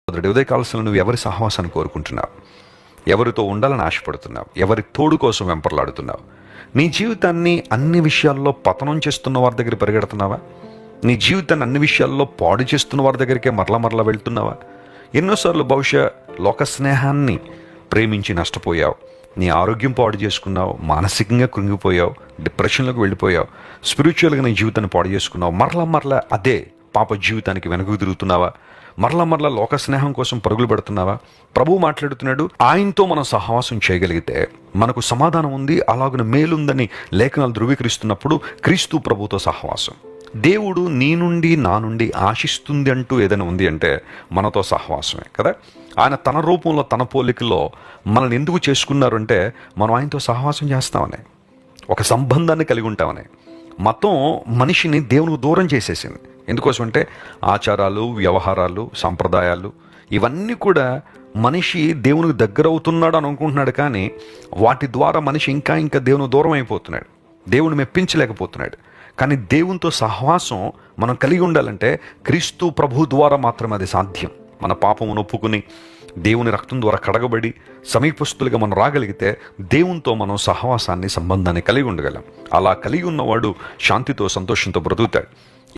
ఉదయకాలశంలో నువ్వు ఎవరి సహవాసాన్ని కోరుకుంటున్నావు? ఎవరితో ఉండాలని ఆశపడుతున్నావు? ఎవరి తోడు కోసం వెంపర్లాడుతున్నావు? నీ జీవితాన్ని అన్ని విషయాల్లో పతనం చేస్తున్న వారి దగ్గర పరిగెడుతున్నావా? నీ జీవితాన్ని అన్ని విషయాల్లో పాడు చేస్తున్న వారి దగ్గరికే మరలా వెళ్తున్నావా? ఎన్నోసార్లు బహుశా లోక స్నేహాన్ని ప్రేమించి నష్టపోయావు, నీ ఆరోగ్యం పాడు చేసుకున్నావు, మానసికంగా కృంగిపోయావు, డిప్రెషన్లోకి వెళ్ళిపోయావు, స్పిరిచువల్గా నీ జీవితాన్ని పాడు చేసుకున్నావు. మరలా అదే పాప జీవితానికి వెనక్కి తిరుగుతున్నావా? మరలా లోక స్నేహం కోసం పరుగులు పెడుతున్నావా? ప్రభువు మాట్లాడుతున్నాడు, ఆయనతో మనం సహవాసం చేయగలిగితే మనకు సమాధానం ఉంది, అలాగున మేలుందని లేఖనాలు ధృవీకరిస్తున్నప్పుడు క్రీస్తు ప్రభుతో సహవాసం. దేవుడు నీ నుండి నా నుండి ఆశిస్తుంది అంటూ ఏదైనా ఉంది అంటే మనతో సహవాసమే కదా. ఆయన తన రూపంలో తన పోలికలో మనల్ని ఎందుకు చేసుకున్నారు అంటే మనం ఆయనతో సహవాసం చేస్తామని, ఒక సంబంధాన్ని కలిగి ఉంటామని. మతం మనిషిని దేవునికి దూరం చేసేసింది. ఎందుకోసం అంటే ఆచారాలు, వ్యవహారాలు, సంప్రదాయాలు ఇవన్నీ కూడా మనిషి దేవునికి దగ్గర అవుతున్నాడు అని అనుకుంటున్నాడు, కానీ వాటి ద్వారా మనిషి ఇంకా దేవునికి దూరం అయిపోతున్నాడు, దేవుని మెప్పించలేకపోతున్నాడు. కానీ దేవునితో సహవాసం మనం కలిగి ఉండాలంటే క్రీస్తు ప్రభు ద్వారా మాత్రమే అది సాధ్యం. మన పాపమును ఒప్పుకుని దేవుని రక్తం ద్వారా కడగబడి సమీపస్తులుగా మనం రాగలిగితే దేవునితో మనం సహవాసాన్ని, సంబంధాన్ని కలిగి ఉండగలం. అలా కలిగి ఉన్నవాడు శాంతితో, సంతోషంతో బ్రతుకుతాడు.